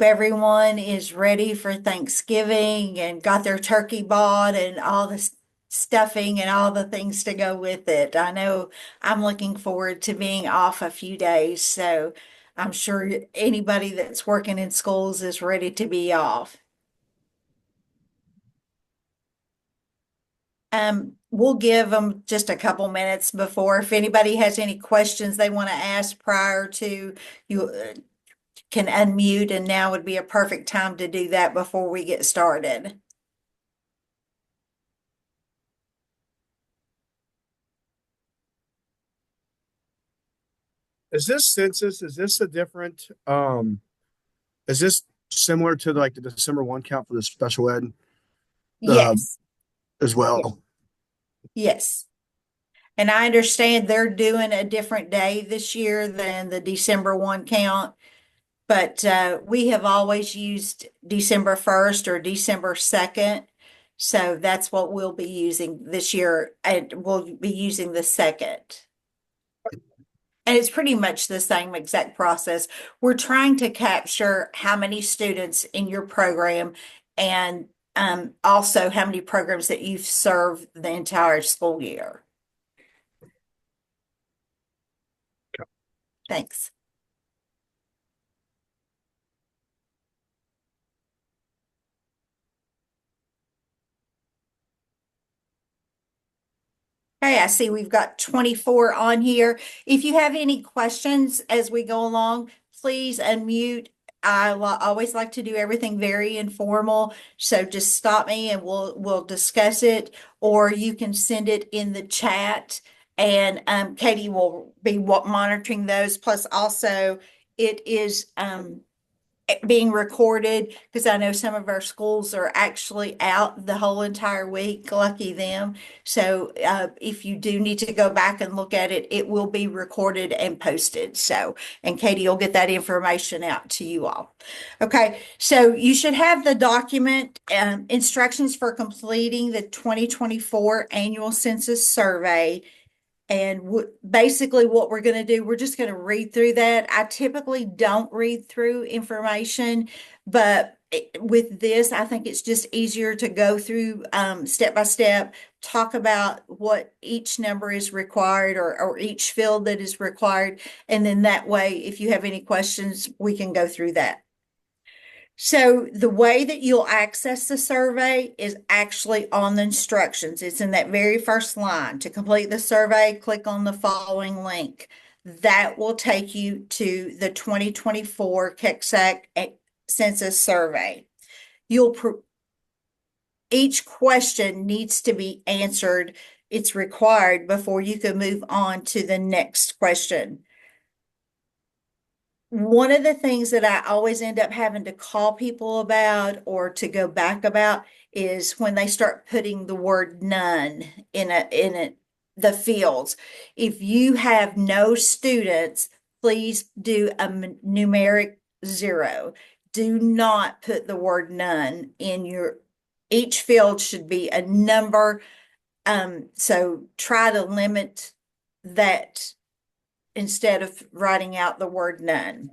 Everyone is ready for Thanksgiving and got their turkey bought and all the stuffing and all the things to go with it. I know I'm looking forward to being off a few days, so I'm sure anybody that's working in schools is ready to be off. We'll give them just a couple minutes before. If anybody has any questions they want to ask prior to, you can unmute, and now would be a perfect time to do that before we get started. Is this census, is this a different, is this similar to like the December 1 count for the special ed uh, Yes. as Yeah. well? Yes. And I understand they're doing a different day this year than the December 1 count, but we have always used December 1st or December 2nd. So that's what we'll be using this year, and we'll be using the 2nd. And it's pretty much the same exact process. We're trying to capture how many students in your program and also how many programs that you've served the entire school year. Thanks. Hey, I see we've got 24 on here. If you have any questions as we go along, please unmute. Always like to do everything very informal, so just stop me and we'll discuss it, or you can send it in the chat, and Katie will be monitoring those. Plus, also it is being recorded because I know some of our schools are actually out the whole entire week. Lucky them. So if you do need to go back and look at it, it will be recorded and posted. So, and Katie will get that information out to you all. Okay, so you should have the document, instructions for completing the 2024 annual census survey. And basically, what we're going to do, we're just going to read through that. I typically don't read through information, but with this, I think it's just easier to go through step by step, talk about what each number is required, or each field that is required. And then that way, if you have any questions, we can go through that. So the way that you'll access the survey is actually on the instructions. It's in that very first line. To complete the survey, click on the following link. That will take you to the 2024 KECSAC Census Survey. Each question needs to be answered. It's required before you can move on to the next question. One of the things that I always end up having to call people about or to go back about is when they start putting the word none the fields. If you have no students, please do a numeric 0. Do not put the word none in each field should be a number. So try to limit that instead of writing out the word none.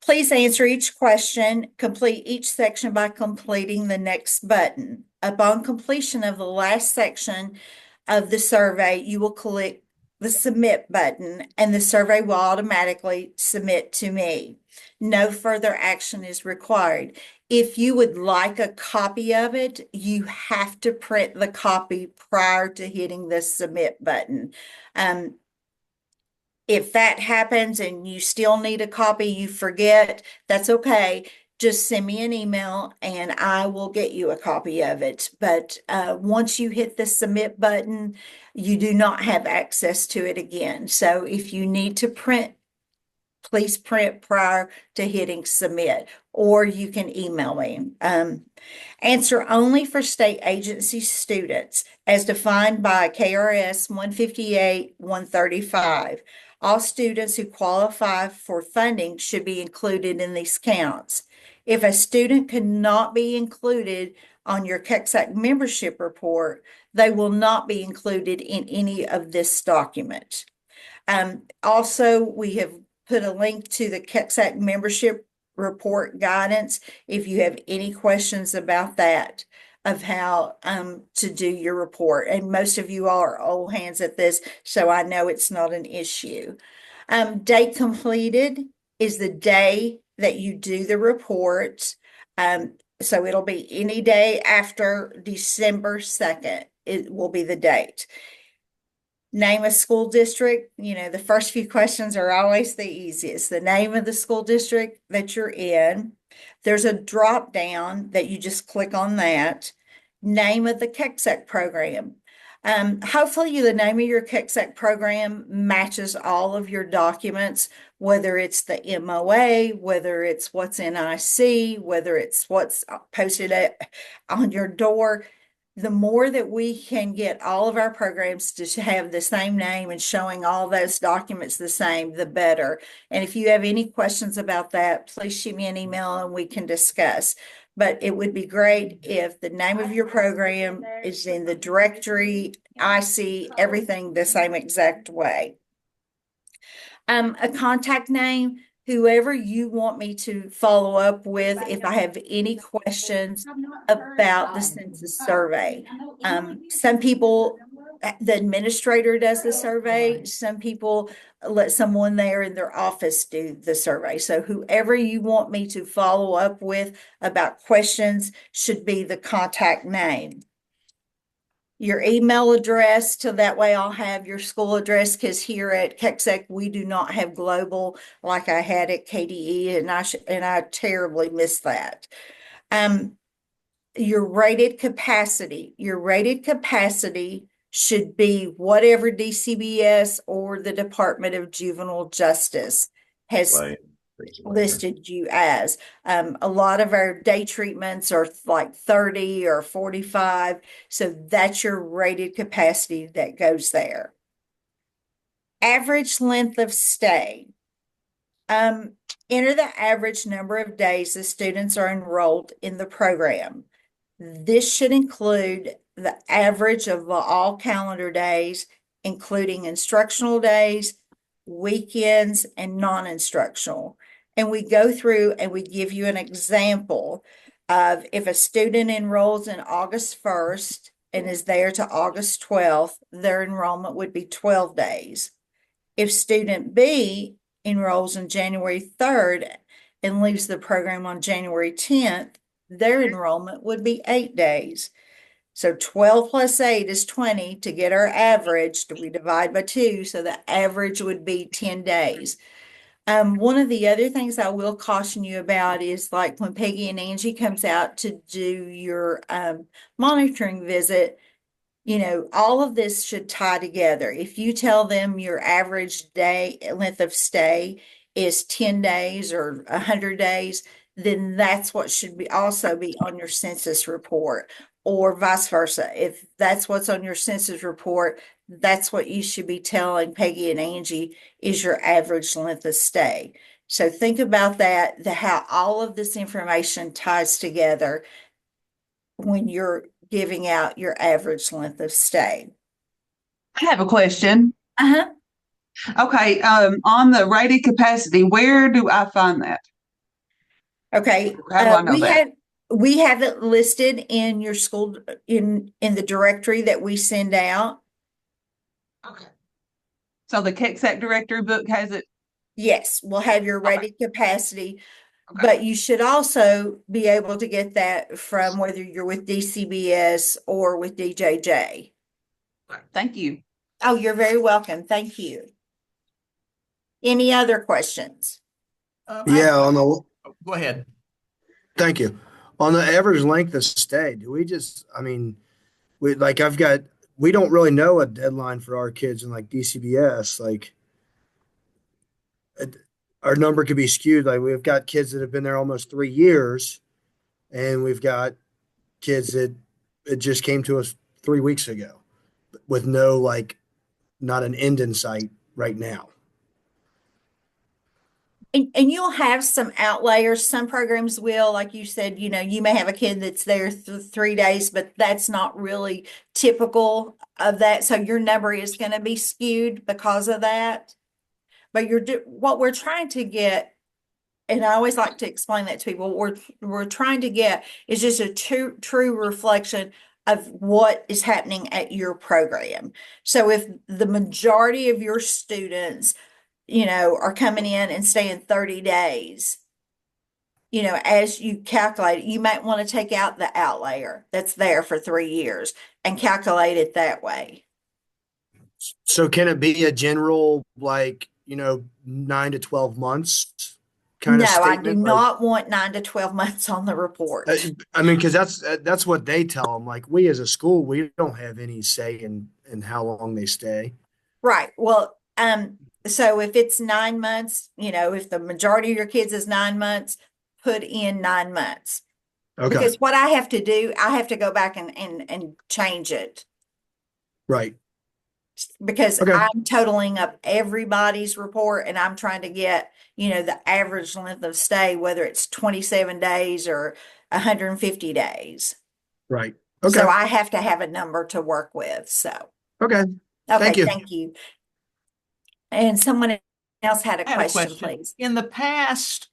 Please answer each question. Complete each section by completing the next button. Upon completion of the last section of the survey, you will click the submit button and the survey will automatically submit to me. No further action is required. If you would like a copy of it, you have to print the copy prior to hitting the submit button. If that happens and you still need a copy, you forget, that's okay. Just send me an email and I will get you a copy of it. But once you hit the submit button, you do not have access to it again. So if you need to print, please print prior to hitting submit, or you can email me. Answer only for state agency students as defined by KRS 158-135. All students who qualify for funding should be included in these counts. If a student cannot be included on your KECSAC membership report, they will not be included in any of this document. Also, we have put a link to the KECSAC membership report guidance if you have any questions about that, of how to do your report. And most of you all are old hands at this, so I know it's not an issue. Date completed is the day that you do the report. So it'll be any day after December 2nd. It will be the date. Name a school district, the first few questions are always the easiest. The name of the school district that you're in. There's a drop down that you just click on that. Name of the KECSAC program. Hopefully the name of your KECSAC program matches all of your documents, whether it's the MOA, whether it's what's in IC, whether it's what's posted on your door. The more that we can get all of our programs to have the same name and showing all those documents the same, the better. And if you have any questions about that, please shoot me an email and we can discuss. But it would be great if the name of your program is in the directory, IC, everything the same exact way. A contact name, whoever you want me to follow up with if I have any questions about the census survey. Some people, the administrator does the survey. Some people let someone there in their office do the survey. So whoever you want me to follow up with about questions should be the contact name. Your email address, so that way I'll have your school address, because here at KECSAC we do not have global like I had at KDE, and I terribly missed that. Your rated capacity. Your rated capacity should be whatever DCBS or the Department of Juvenile Justice has listed you as. A lot of our day treatments are like 30 or 45. So that's your rated capacity that goes there. Average length of stay. Enter the average number of days the students are enrolled in the program. This should include the average of all calendar days, including instructional days, weekends, and non-instructional. And we go through and we give you an example of if a student enrolls in August 1st and is there to August 12th, their enrollment would be 12 days. If student B enrolls in January 3rd and leaves the program on January 10th, their enrollment would be 8 days. So 12 plus 8 is 20. To get our average, we divide by 2, so the average would be 10 days. One of the other things I will caution you about is like when Peggy and Angie comes out to do your monitoring visit, all of this should tie together. If you tell them your average day length of stay is 10 days or 100 days, then that's what should be also be on your census report, or vice versa. If that's what's on your census report, that's what you should be telling Peggy and Angie is your average length of stay. So think about that, how all of this information ties together when you're giving out your average length of stay. I have a question. Uh-huh. Okay, on the rated capacity, where do I find that? Okay. How do I know that? We have it listed in your school in the directory that we send out. Okay. So the KECSAC directory book has it? Yes, we'll have your rated capacity, Okay. but you should also be able to get that from whether you're with DCBS or with DJJ. Thank you. Oh, you're very welcome. Thank you. Any other questions? Yeah, Go ahead. thank you. On the average length of stay, do we just, I mean, we don't really know a deadline for our kids in like DCBS. Like our number could be skewed. Like we've got kids that have been there almost 3 years, and we've got kids that it just came to us 3 weeks ago with not an end in sight right now. And you'll have some outliers. Some programs will, like you said, you may have a kid that's there 3 days, but that's not really typical of that. So your number is going to be skewed because of that. but what we're trying to get, and I always like to explain that to people, what we're trying to get is just a true reflection of what is happening at your program. So if the majority of your students, are coming in and staying 30 days, as you calculate it, you might want to take out the outlayer that's there for 3 years and calculate it that way. So can it be a general, like, 9 to 12 months kind No, of I do statement? Like, not want 9 to 12 months on the report. I mean, because that's what they tell them. Like, we as a school, we don't have any say in how long they stay. Right. Well, so if it's 9 months, if the majority of your kids is 9 months, put in 9 months. Okay. Because what I have to do, I have to go back and change it Right. because Okay. I'm totaling up everybody's report and I'm trying to get, the average length of stay, whether it's 27 days or 150 days. Right. Okay. So I have to have a number to work with. So, Okay. okay, Thank you. thank you. And someone else had a I had a question, question. please. In the past,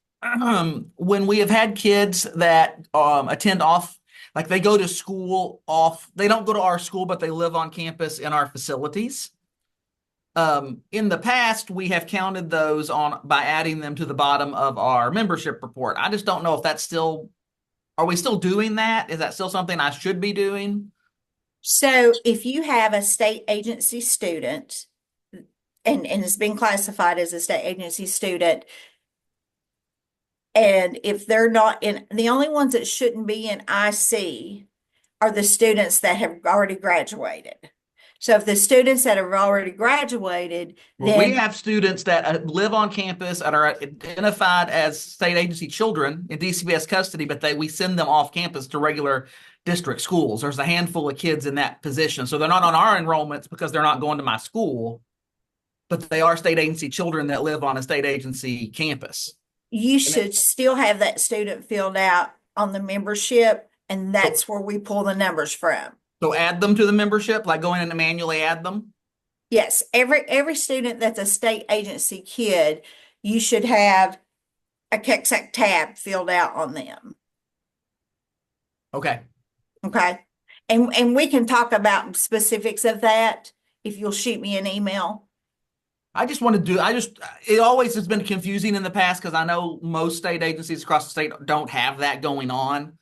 when we have had kids that attend off, like they go to school off, they don't go to our school, but they live on campus in our facilities. In the past, we have counted those on by adding them to the bottom of our membership report. I just don't know if that's still, are we still doing that? Is that still something I should be doing? So if you have a state agency student and it's been classified as a state agency student, and if they're not in, the only ones that shouldn't be in IC are the students that have already graduated. So if the students that have already graduated, Well, we then have students that live on campus and are identified as state agency children in DCBS custody, but we send them off campus to regular district schools. There's a handful of kids in that position. So they're not on our enrollments because they're not going to my school, but they are state agency children that live on a state agency campus. you should still have that student filled out on the membership, and that's where we pull the numbers from. So add them to the membership, like go in and manually add them? Yes, every student that's a state agency kid, you should have a KECSAC tab filled out on them. Okay. Okay. And we can talk about specifics of that if you'll shoot me an email. It always has been confusing in the past because I know most state agencies across the state don't have that going on.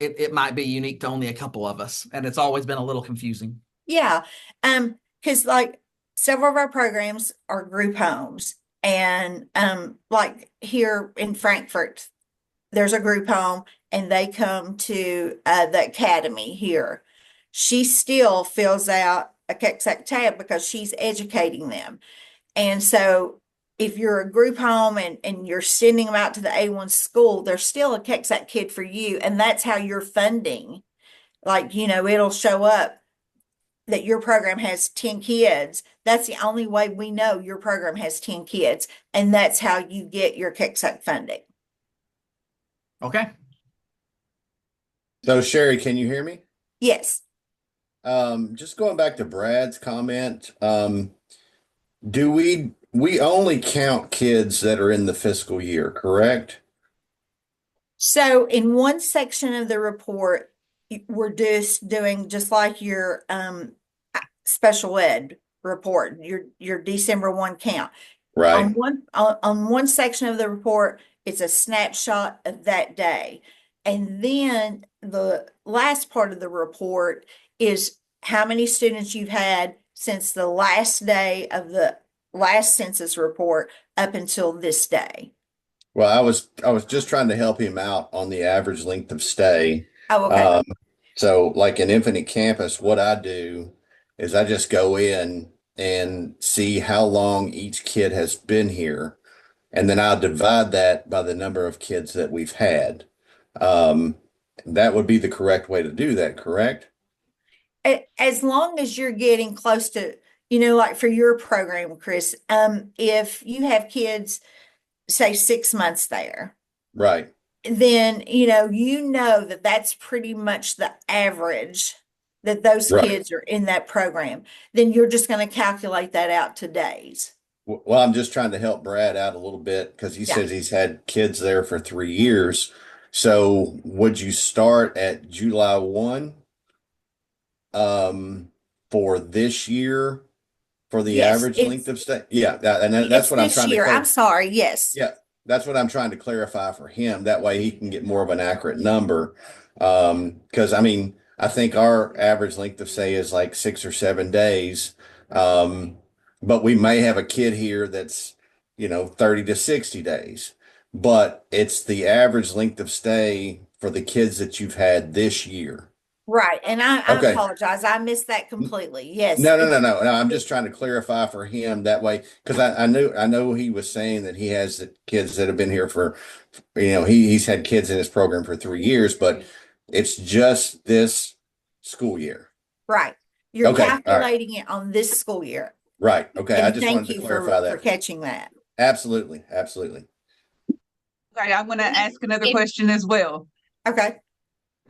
It might be unique to only a couple of us, and it's always been a little confusing. Yeah. Because like several of our programs are group homes, and like here in Frankfurt, there's a group home and they come to the academy here. She still fills out a KECSAC tab because she's educating them. And so if you're a group home and you're sending them out to the A1 school, there's still a KECSAC kid for you. And that's how you're funding. Like, it'll show up that your program has 10 kids. That's the only way we know your program has 10 kids. And that's how you get your KECSAC funding. Okay. So Sherry, can you hear me? Yes. Just going back to Brad's comment, do we only count kids that are in the fiscal year, correct? So in one section of the report, we're just doing just like your special ed report, your December 1 count. Right. On one section of the report, it's a snapshot of that day. And then the last part of the report is how many students you've had since the last day of the last census report up until this day. Well, I was just trying to help him out on the average length of stay. Oh, okay. So like in Infinite Campus, what I do is I just go in and see how long each kid has been here. And then I'll divide that by the number of kids that we've had. That would be the correct way to do that, correct? As long as you're getting close to, like for your program, Chris, if you have kids, say 6 months there, Right. then, that that's pretty much the average that those Right. kids are in that program. Then you're just going to calculate that out to days. Well, I'm just trying to help Brad out a little bit because he Yeah. says he's had kids there for 3 years. So would you start at July 1 for this year for the Yes, average length of stay? Yeah, that's it's what I'm this trying to year. I'm clarify. sorry. Yes. Yeah, that's what I'm trying to clarify for him. That way he can get more of an accurate number. Because I mean, I think our average length of stay is like 6 or 7 days. Um, but we may have a kid here that's, 30 to 60 days. But it's the average length of stay for the kids that you've had this year. Right. And I Okay. apologize. I missed that completely. Yes. No, no, no, no, no. I'm just trying to clarify for him that way because I know he was saying that he has the kids that have been here for, he's had kids in his program for 3 years, but it's just this school year. Right. You're Okay, all right, calculating it on this school year. right. Okay, I And just thank wanted to you clarify for that. catching that. Absolutely, absolutely. Okay, I'm going to ask another It- question as well. Okay.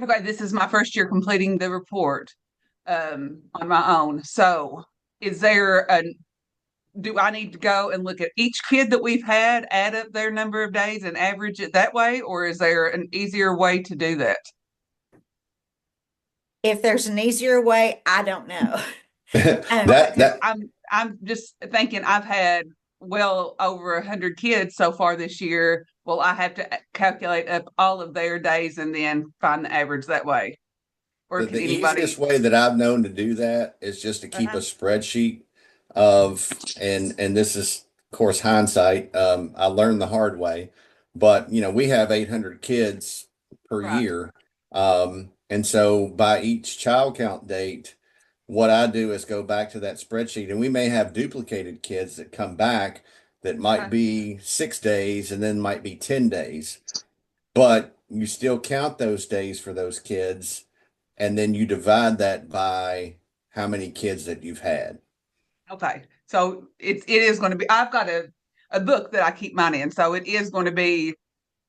Okay, this is my first year completing the report on my own. So do I need to go and look at each kid that we've had, add up their number of days and average it that way? Or is there an easier way to do that? If there's an easier way, I don't know. That I'm just thinking I've had well over 100 kids so far this year. Well, I have to calculate up all of their days and then find the average that way. Or can the anybody? easiest way that I've known to do that is just to keep a Uh-huh. spreadsheet of, and this is of course hindsight. I learned the hard way, but we have 800 kids per Right. year. And so by each child count date, what I do is go back to that spreadsheet, and we may have duplicated kids that come back that might Okay. be 6 days and then might be 10 days, but you still count those days for those kids, and then you divide that by how many kids that you've had. Okay. So it is going to be, I've got a book that I keep mine in. So it is going to be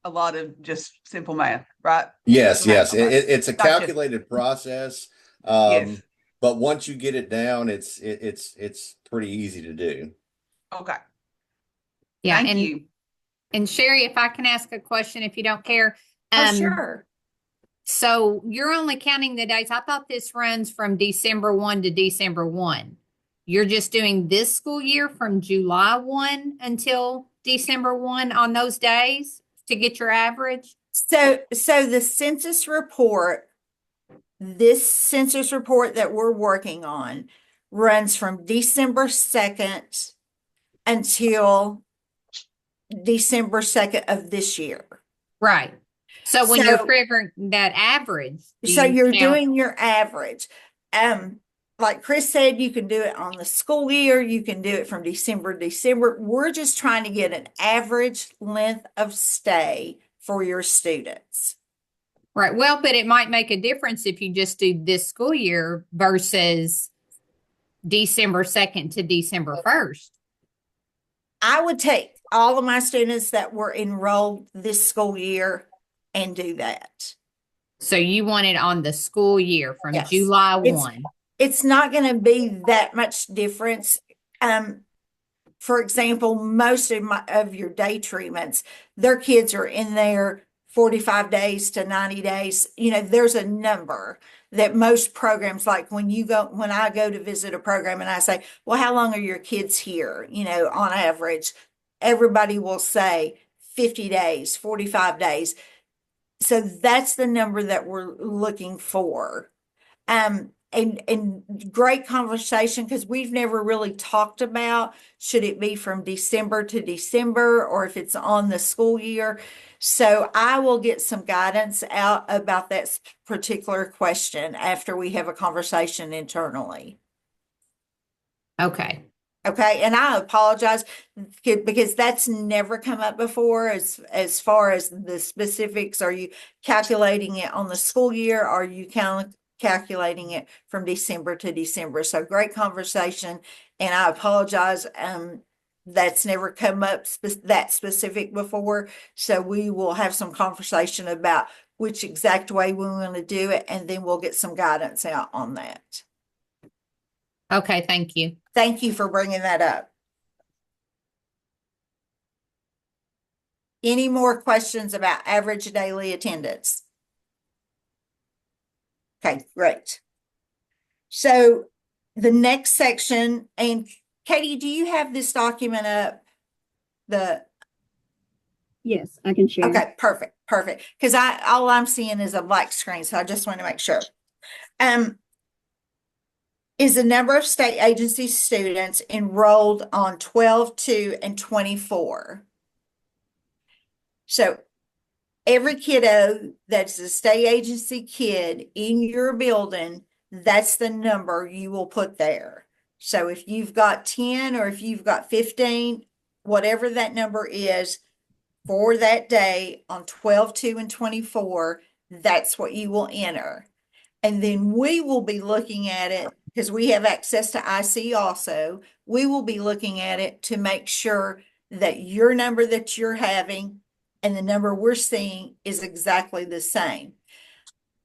a lot of just simple math, right? Yes, Math, yes. okay. It's a Gotcha. calculated process. Yes. But once you get it down, it's pretty easy to do. Okay. Yeah, Thank and you. and Sherry, if I can ask a question, if you don't care. Oh, sure. So you're only counting the days. I thought this runs from December 1 to December 1. You're just doing this school year from July 1 until December 1 on those days to get your average? So the census report, this census report that we're working on runs from December 2nd until December 2nd of this year. Right. So when you're So- figuring that average, do So you you're count- doing your average. Like Chris said, you can do it on the school year. You can do it from December to December. We're just trying to get an average length of stay for your students. Right. Well, but it might make a difference if you just do this school year versus December 2nd to December 1st. I would take all of my students that were enrolled this school year and do that. So you want it on the school year from Yes. July It's- 1. It's not going to be that much difference. For example, most of your day treatments, their kids are in there 45 days to 90 days. There's a number that most programs, like when I go to visit a program and I say, well, how long are your kids here? On average, everybody will say 50 days, 45 days. So that's the number that we're looking for. And great conversation, because we've never really talked about, should it be from December to December or if it's on the school year. So I will get some guidance out about that particular question after we have a conversation internally. Okay. Okay, and I apologize because that's never come up before as far as the specifics. Are you calculating it on the school year? Are you calculating it from December to December? So great conversation, and I apologize. That's never come up that specific before. So we will have some conversation about which exact way we want to do it, and then we'll get some guidance out on that. Okay. Thank you. Thank you for bringing that up. Any more questions about average daily attendance? Okay, great. So the next section, and Katie, do you have this document up? Yes, I can share. Okay, perfect, perfect. Because all I'm seeing is a black screen, so I just want to make sure. Is the number of state agency students enrolled on 12-2 and 24. So every kiddo that's a state agency kid in your building, that's the number you will put there. So if you've got 10 or if you've got 15, whatever that number is for that day on 12-2 and 24, that's what you will enter. And then we will be looking at it because we have access to IC also. We will be looking at it to make sure that your number that you're having and the number we're seeing is exactly the same.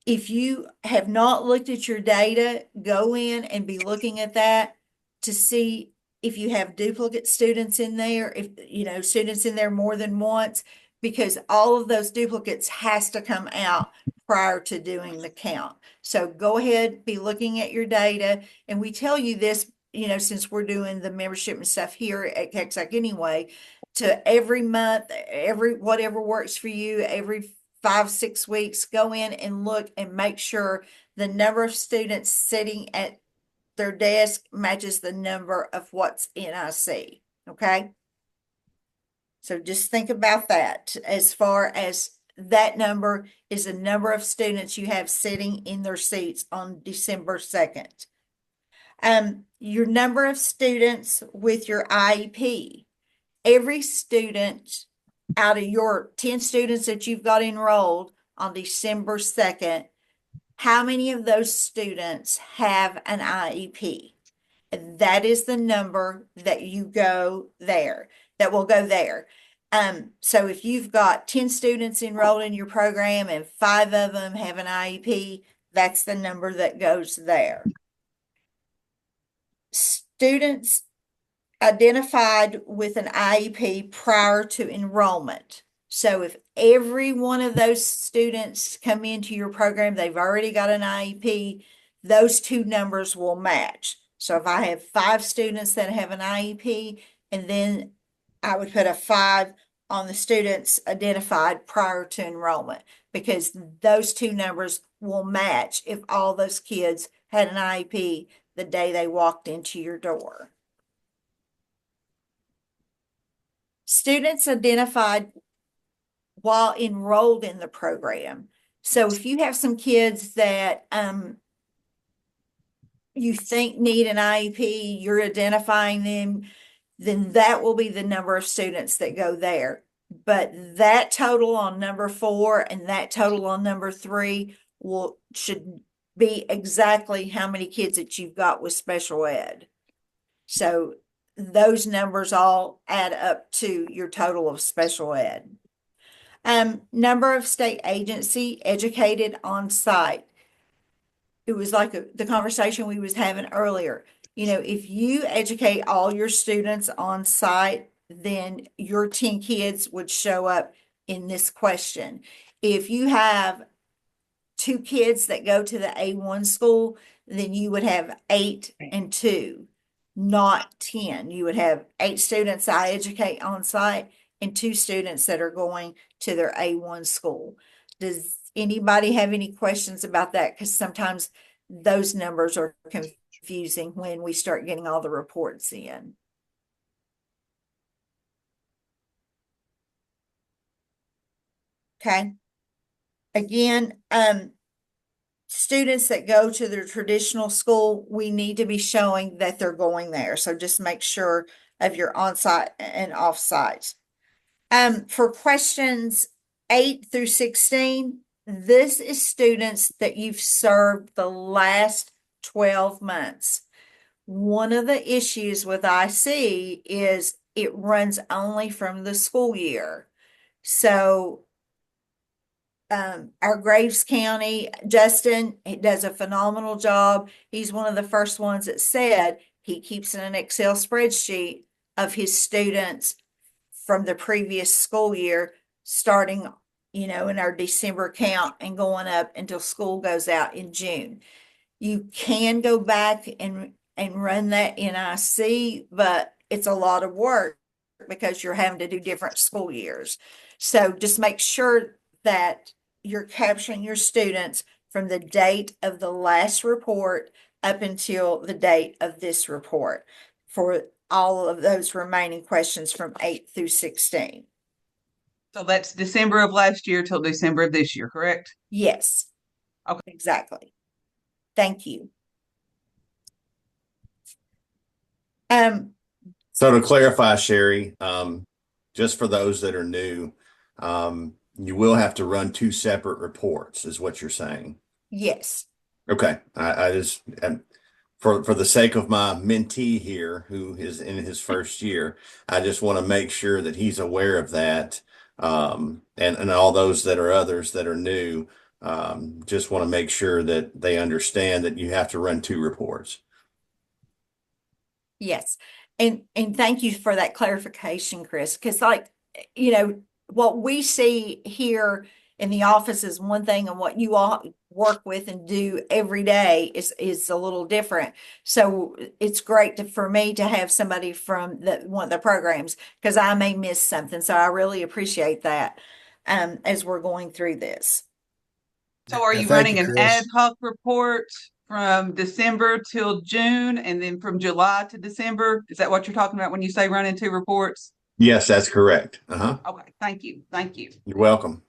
If you have not looked at your data, go in and be looking at that to see if you have duplicate students in there, if students in there more than once, because all of those duplicates has to come out prior to doing the count. So go ahead, be looking at your data, and we tell you this, since we're doing the membership and stuff here at KECSAC anyway, to every month, whatever works for you, every 5-6 weeks, go in and look and make sure the number of students sitting at their desk matches the number of what's in IC. Okay. So just think about that as far as that number is the number of students you have sitting in their seats on December 2nd. Your number of students with your IEP. Every student out of your 10 students that you've got enrolled on December 2nd, how many of those students have an IEP? And that is the number that will go there. So if you've got 10 students enrolled in your program and 5 of them have an IEP, that's the number that goes there. Students identified with an IEP prior to enrollment. So if every one of those students come into your program, they've already got an IEP, those two numbers will match. So if I have 5 students that have an IEP, and then I would put a 5 on the students identified prior to enrollment, because those two numbers will match if all those kids had an IEP the day they walked into your door. Students identified while enrolled in the program. So if you have some kids that you think need an IEP, you're identifying them, then that will be the number of students that go there. But that total on number 4 and that total on number 3 should be exactly how many kids that you've got with special ed. So those numbers all add up to your total of special ed. Number of state agency educated on site. It was like the conversation we was having earlier. If you educate all your students on site, then your 10 kids would show up in this question. If you have 2 kids that go to the A1 school, then you would have 8 and 2, not 10. You would have 8 students I educate on site and 2 students that are going to their A1 school. Does anybody have any questions about that? Because sometimes those numbers are confusing when we start getting all the reports in. Okay. Again, students that go to their traditional school, we need to be showing that they're going there. So just make sure of your on-site and off-site. For questions 8 through 16, this is students that you've served the last 12 months. One of the issues with IC is it runs only from the school year. So our Graves County, Justin, he does a phenomenal job. He's one of the first ones that said he keeps an Excel spreadsheet of his students from the previous school year starting, in our December count and going up until school goes out in June. You can go back and run that NIC, but it's a lot of work because you're having to do different school years. So just make sure that you're capturing your students from the date of the last report up until the date of this report for all of those remaining questions from 8 through 16. So that's December of last year till December of this year, correct? Yes. Okay. Exactly. Thank you. So to clarify, Sherry, just for those that are new, you will have to run two separate reports, is what you're saying. Yes. Okay, I just for the sake of my mentee here, who is in his first year, I just want to make sure that he's aware of that, and all those that are others that are new, just want to make sure that they understand that you have to run two reports. Yes. And thank you for that clarification, Chris, because what we see here in the office is one thing, and what you all work with and do every day is a little different. So it's great for me to have somebody from one of the programs, because I may miss something. So I really appreciate that as we're going through this. So are Yeah, you thank running you, an Chris. ad hoc report from December till June and then from July to December? Is that what you're talking about when you say running two reports? Yes, that's correct. Okay, thank you. Thank you. You're welcome.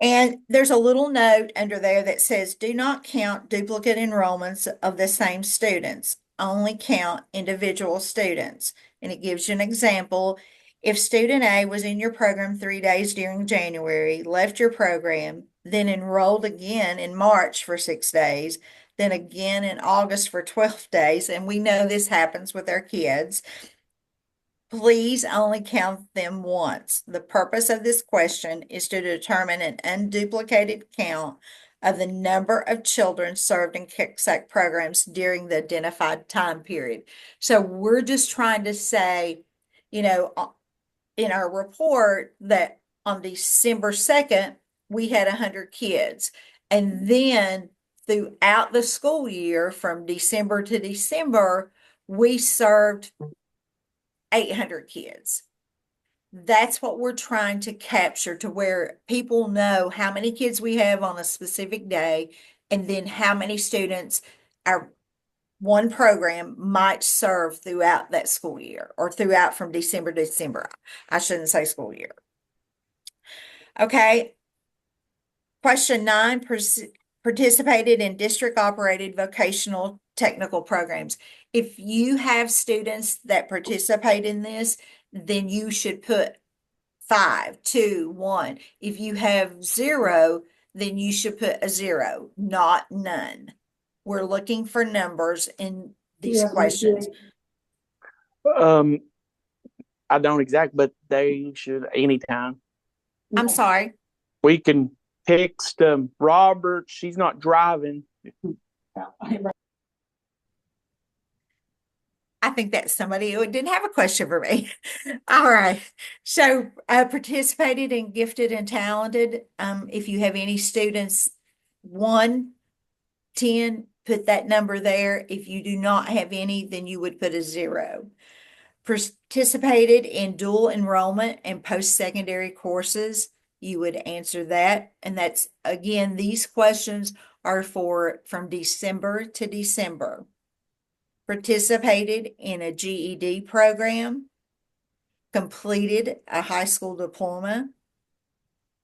And there's a little note under there that says, do not count duplicate enrollments of the same students, only count individual students. And it gives you an example. If student A was in your program 3 days during January, left your program, then enrolled again in March for 6 days, then again in August for 12 days, and we know this happens with our kids, please only count them once. The purpose of this question is to determine an unduplicated count of the number of children served in KECSAC programs during the identified time period. So we're just trying to say, in our report that on December 2nd, we had 100 kids. And then throughout the school year, from December to December, we served 800 kids. That's what we're trying to capture, to where people know how many kids we have on a specific day, and then how many students our one program might serve throughout that school year, or throughout from December to December. I shouldn't say school year. Okay. Question 9, participated in district operated vocational technical programs. If you have students that participate in this, then you should put 5, 2, 1. If you have 0, then you should put a 0, not none. We're looking for numbers in these questions. I don't exact, but they should anytime. I'm sorry. We can text Robert. She's not driving. I think that's somebody who didn't have a question for me. All right. So participated in gifted and talented. If you have any students, 1, 10, put that number there. If you do not have any, then you would put a 0. Participated in dual enrollment and post-secondary courses, you would answer that. And that's, again, these questions are from December to December. Participated in a GED program, completed a high school diploma,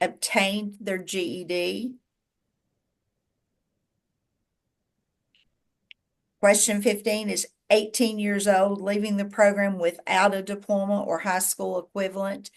obtained their GED. Question 15 is 18 years old, leaving the program without a diploma or high school equivalent.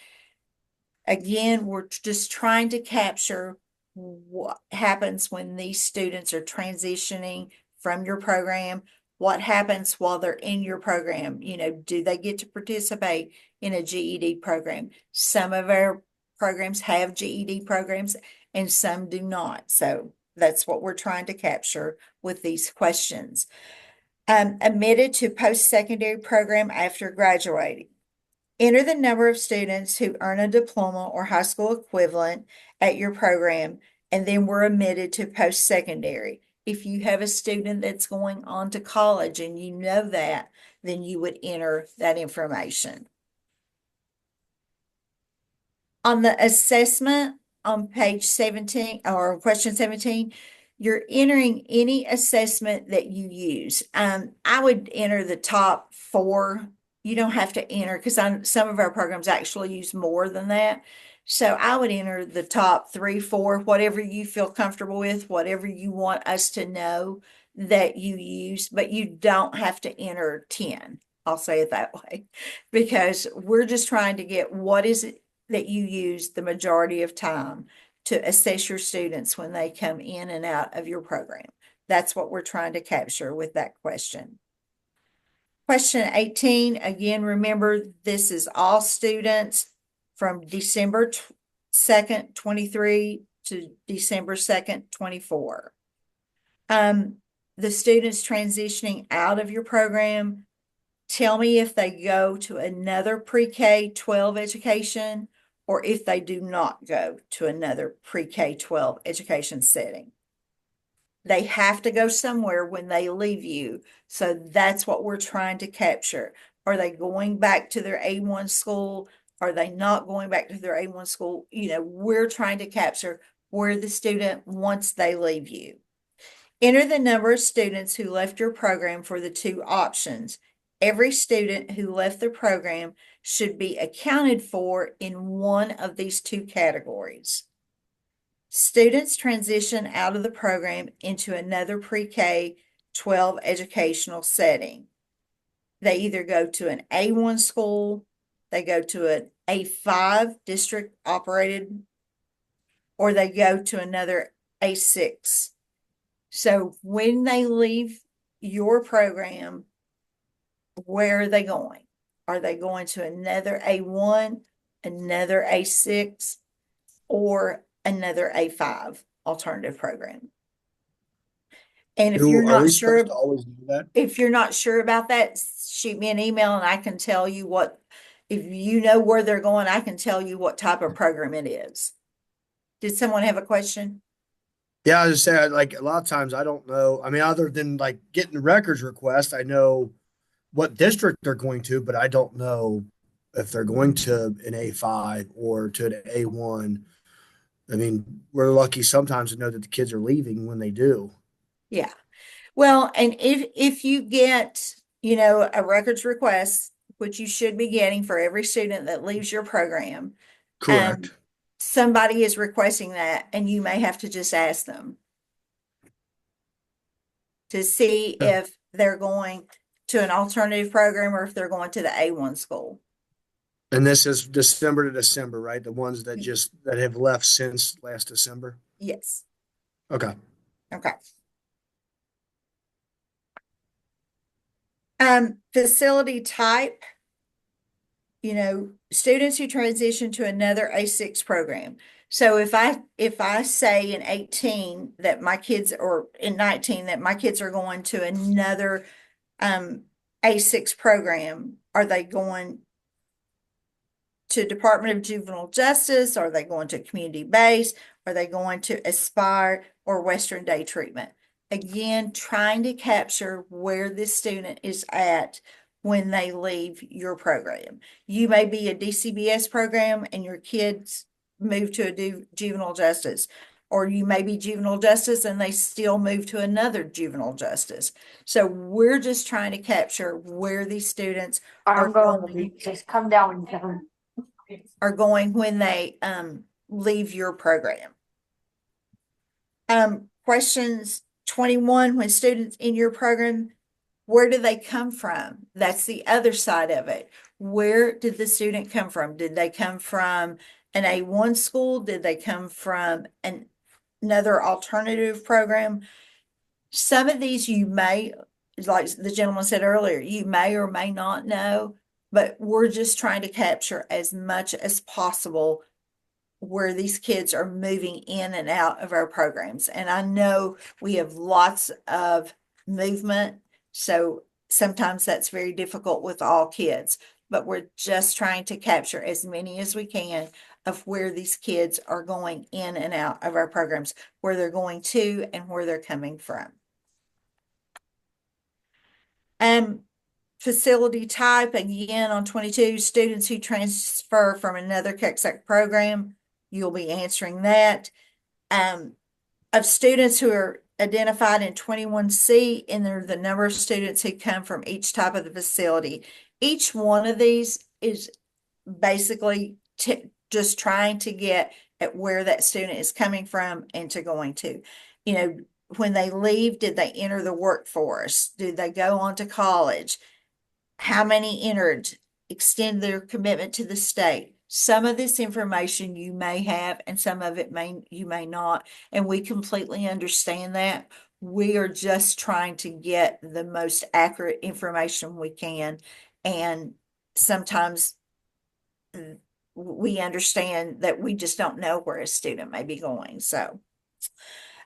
Again, we're just trying to capture what happens when these students are transitioning from your program. What happens while they're in your program? Do they get to participate in a GED program? Some of our programs have GED programs and some do not. So that's what we're trying to capture with these questions. Admitted to post-secondary program after graduating. Enter the number of students who earn a diploma or high school equivalent at your program and then were admitted to post-secondary. If you have a student that's going on to college and you know that, then you would enter that information. On the assessment on page 17 or question 17, you're entering any assessment that you use. I would enter the top 4. You don't have to enter because some of our programs actually use more than that. So I would enter the top 3, 4, whatever you feel comfortable with, whatever you want us to know that you use, but you don't have to enter 10. I'll say it that way, because we're just trying to get what is it that you use the majority of time to assess your students when they come in and out of your program. That's what we're trying to capture with that question. Question 18, again, remember this is all students from December 2nd, 23 to December 2nd, 24. The students transitioning out of your program, tell me if they go to another pre-K 12 education or if they do not go to another pre-K 12 education setting. They have to go somewhere when they leave you. So that's what we're trying to capture. Are they going back to their A1 school? Are they not going back to their A1 school? You know, we're trying to capture where the student once they leave you. Enter the number of students who left your program for the 2 options. Every student who left the program should be accounted for in one of these 2 categories. Students transition out of the program into another pre-K 12 educational setting. They either go to an A1 school, they go to an A5 district operated, or they go to another A6. So when they leave your program, where are they going? Are they going to another A1, another A6, or another A5 alternative program? And if you're Are not we sure, supposed to always do that? if you're not sure about that, shoot me an email and I can tell you what, if you know where they're going, I can tell you what type of program it is. Did someone have a question? Yeah, I was just saying, like a lot of times I don't know. I mean, other than like getting the records request, I know what district they're going to, but I don't know if they're going to an A5 or to an A1. I mean, we're lucky sometimes to know that the kids are leaving when they do. Yeah. Well, and if you get, you know, a records request, which you should be getting for every student that leaves your program, Correct. somebody is requesting that, and you may have to just ask them to see Yeah. if they're going to an alternative program or if they're going to the A1 school. And this is December to December, right? The ones that have left since last December. Yes. Okay. Okay. Facility type, you know, students who transition to another A6 program. So if I say in 18 that my kids, or in 19 that my kids are going to another A6 program, are they going to Department of Juvenile Justice? Are they going to community based? Are they going to Aspire or Western Day Treatment? Again, trying to capture where this student is at when they leave your program. You may be a DCBS program and your kids move to a juvenile justice, or you may be juvenile justice and they still move to another juvenile justice. So we're just trying to capture where these students are going. Just come down when you're done. Are going when they leave your program. Questions 21, when students in your program, where do they come from? That's the other side of it. Where did the student come from? Did they come from an A1 school? Did they come from another alternative program? Some of these you may, like the gentleman said earlier, you may or may not know, but we're just trying to capture as much as possible where these kids are moving in and out of our programs. And I know we have lots of movement So sometimes that's very difficult with all kids, but we're just trying to capture as many as we can of where these kids are going in and out of our programs, where they're going to and where they're coming from. Facility type, again, on 22, students who transfer from another KECSAC program, you'll be answering that. Of students who are identified in 21C, and they're the number of students who come from each type of the facility. Each one of these is basically just trying to get at where that student is coming from and to going to. You know, when they leave, did they enter the workforce? Did they go on to college? How many entered, extend their commitment to the state. Some of this information you may have, and some of it you may not, and we completely understand that. We are just trying to get the most accurate information we can, and sometimes we understand that we just don't know where a student may be going. So,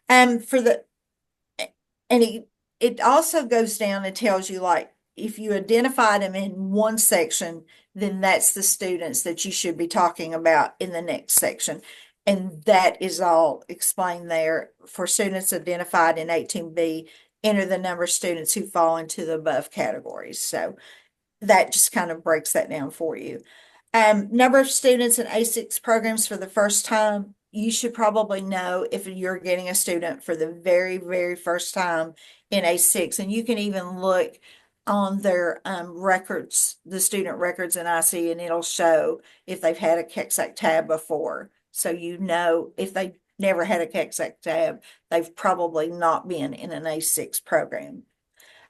for the, and it also goes down and tells you, like, if you identify them in one section, then that's the students that you should be talking about in the next section. And that is all explained there. For students identified in 18B, enter the number of students who fall into the above categories. So that just kind of breaks that down for you. Number of students in A6 programs for the first time. You should probably know if you're getting a student for the very, very first time in A6. And you can even look on their records, the student records in IC, and it'll show if they've had a KECSAC tab before. So you know if they never had a KECSAC tab, they've probably not been in an A6 program.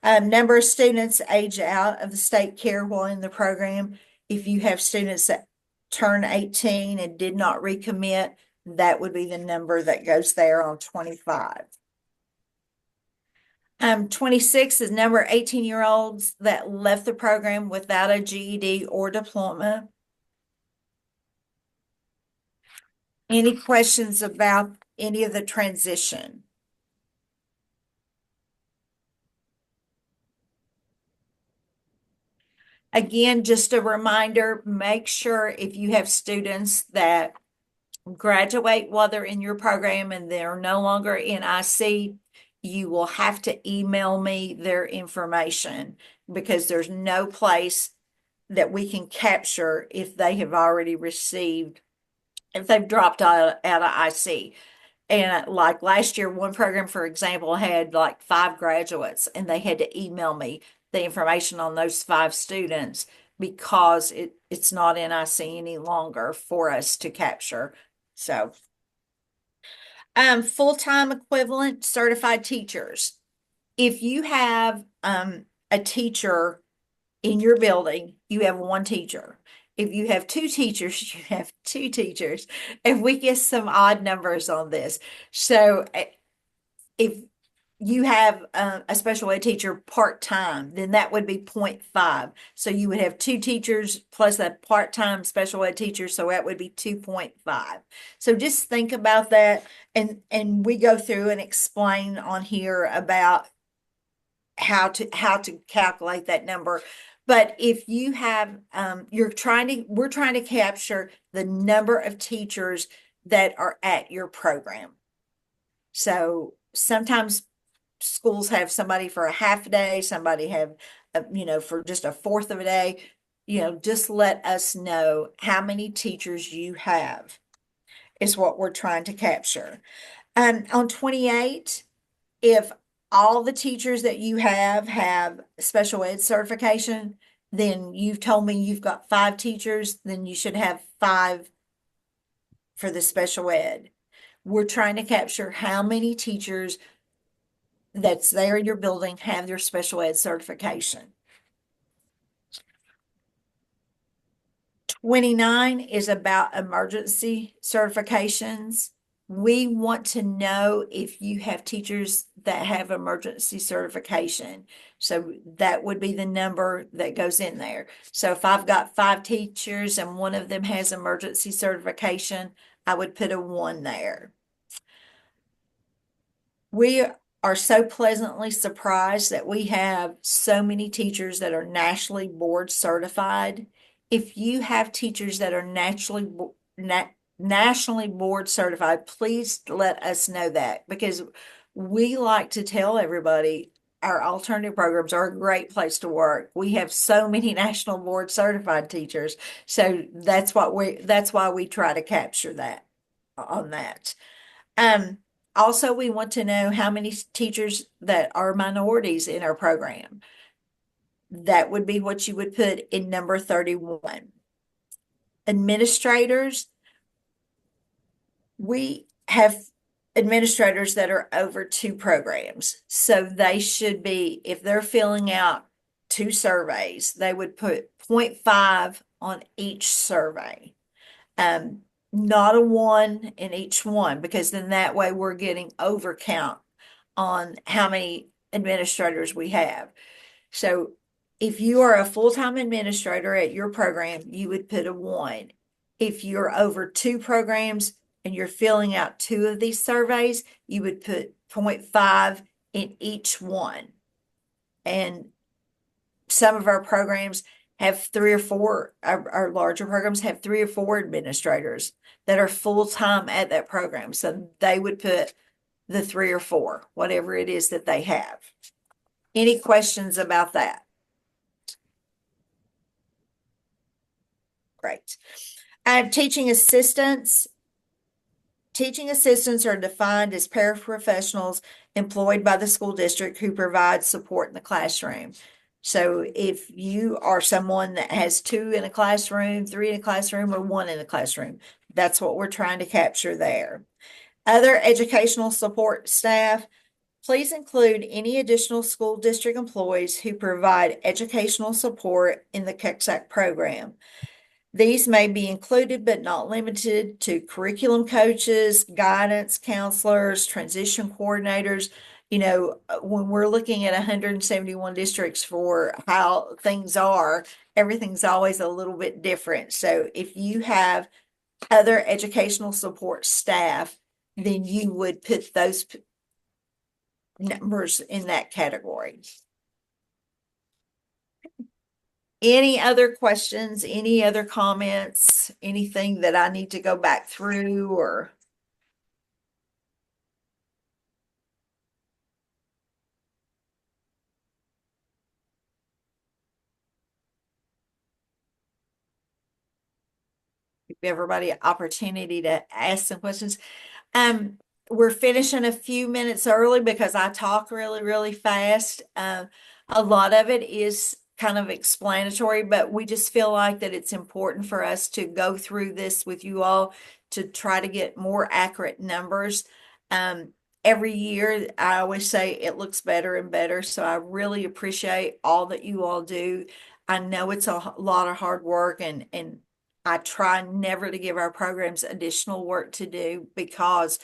Number of students age out of the state care while in the program. If you have students that turn 18 and did not recommit, that would be the number that goes there on 25. 26 is number of 18-year-olds that left the program without a GED or diploma. Any questions about any of the transition? Again, just a reminder, make sure if you have students that graduate while they're in your program and they're no longer in IC, you will have to email me their information, because there's no place that we can capture if they have already received, if they've dropped out of IC. And like last year, one program, for example, had like 5 graduates, and they had to email me the information on those 5 students because it's not in IC any longer for us to capture. So, full-time equivalent certified teachers. If you have a teacher in your building, you have 1 teacher. If you have 2 teachers, you have 2 teachers. And we get some odd numbers on this. So if you have a special ed teacher part-time, then that would be 0.5. So you would have 2 teachers plus a part-time special ed teacher, so that would be 2.5. So just think about that, and we go through and explain on here about how to calculate that number. But if you have, we're trying to capture the number of teachers that are at your program. So sometimes schools have somebody for a half a day, somebody have, for just a fourth of a day. Just let us know how many teachers you have is what we're trying to capture. On 28, if all the teachers that you have special ed certification, then you've told me you've got 5 teachers, then you should have 5 for the special ed. We're trying to capture how many teachers that's there in your building have their special ed certification. 29 is about emergency certifications. We want to know if you have teachers that have emergency certification. So that would be the number that goes in there. So if I've got 5 teachers and one of them has emergency certification, I would put a 1 there. We are so pleasantly surprised that we have so many teachers that are nationally board certified. If you have teachers that are nationally board certified, please let us know that, because we like to tell everybody our alternative programs are a great place to work. We have so many national board certified teachers. So that's why we try to capture that on that. Also, we want to know how many teachers that are minorities in our program. That would be what you would put in number 31. Administrators, we have administrators that are over 2 programs. So they should be, if they're filling out 2 surveys, they would put 0.5 on each survey. Not a 1 in each one, because then that way we're getting overcount on how many administrators we have. So if you are a full-time administrator at your program, you would put a 1. If you're over 2 programs and you're filling out 2 of these surveys, you would put 0.5 in each one. And some of our programs have 3 or 4, our larger programs have 3 or 4 administrators that are full-time at that program. So they would put the 3 or 4, whatever it is that they have. Any questions about that? Great. Teaching assistants. Teaching assistants are defined as paraprofessionals employed by the school district who provide support in the classroom. So if you are someone that has 2 in a classroom, 3 in a classroom, or 1 in a classroom, that's what we're trying to capture there. Other educational support staff, please include any additional school district employees who provide educational support in the KECSAC program. These may be included but not limited to curriculum coaches, guidance counselors, transition coordinators. You know, when we're looking at 171 districts for how things are, everything's always a little bit different. So if you have other educational support staff, then you would put those numbers in that category. Any other questions, any other comments, anything that I need to go back through or? Give everybody an opportunity to ask some questions. We're finishing a few minutes early because I talk really, really fast. A lot of it is kind of explanatory, but we just feel like that it's important for us to go through this with you all to try to get more accurate numbers. Every year, I always say it looks better and better. So I really appreciate all that you all do. I know it's a lot of hard work, and I try never to give our programs additional work to do, because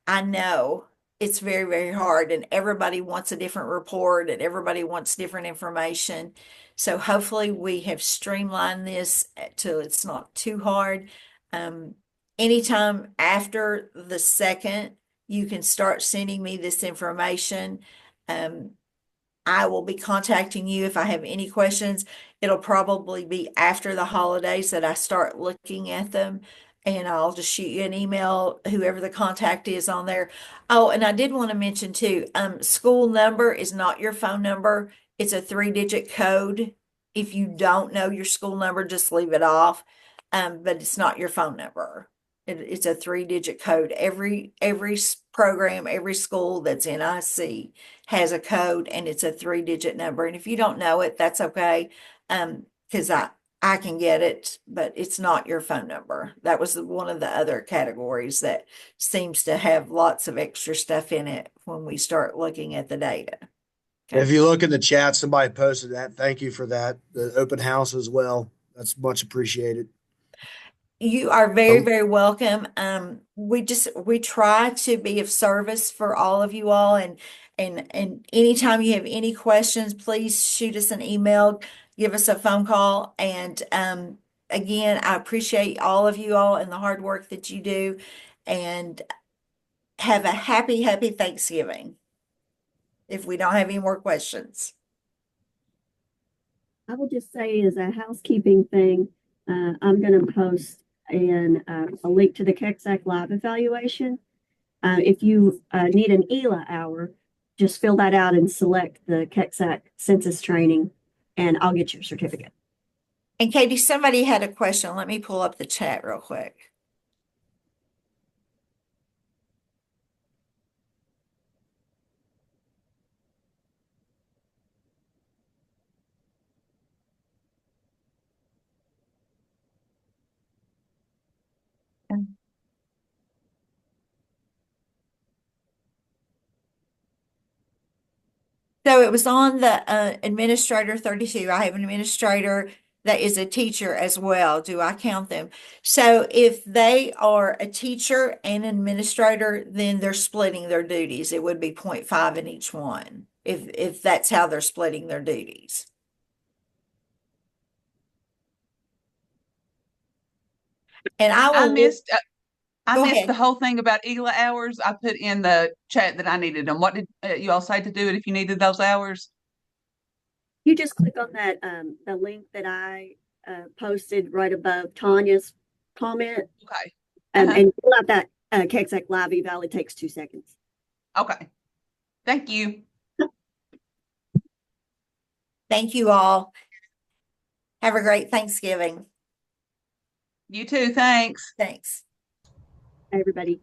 I know it's very, very hard, and everybody wants a different report and everybody wants different information. So hopefully we have streamlined this till it's not too hard. Anytime after the 2nd, you can start sending me this information. I will be contacting you if I have any questions. It'll probably be after the holidays that I start looking at them, and I'll just shoot you an email, whoever the contact is on there. Oh, and I did want to mention too, school number is not your phone number. It's a 3-digit code. If you don't know your school number, just leave it off. But it's not your phone number. It's a 3-digit code. Every program, every school that's NIC has a code, and it's a 3-digit number. And if you don't know it, that's okay. Because I can get it, but it's not your phone number. That was one of the other categories that seems to have lots of extra stuff in it when we start looking at the data. Okay. If you look in the chat, somebody posted that. Thank you for that. The open house as well. That's much appreciated. You are very, very welcome. We try to be of service for all of you all, and anytime you have any questions, please shoot us an email, give us a phone call, and again, I appreciate all of you all and the hard work that you do, and have a happy Thanksgiving. if we don't have any more questions. I will just say as a housekeeping thing, I'm going to post a link to the KECSAC live evaluation. If you need an ELA hour, just fill that out and select the KECSAC Census training, and I'll get your certificate. And Katie, somebody had a question. Let me pull up the chat real quick. So it was on the administrator 32. I have an administrator that is a teacher as well. Do I count them? So if they are a teacher and an administrator, then they're splitting their duties. It would be 0.5 in each one, if that's how they're splitting their duties. And I I will missed. I Go missed ahead. the whole thing about ELA hours. I put in the chat that I needed them. What did you all say to do it if you needed those hours? You just click on that the link that I posted right above Tanya's comment, Okay. and fill out that KECSAC live eval. It takes 2 seconds. Okay. Thank you. Thank you all. Have a great Thanksgiving. You too. Thanks. Thanks. Everybody.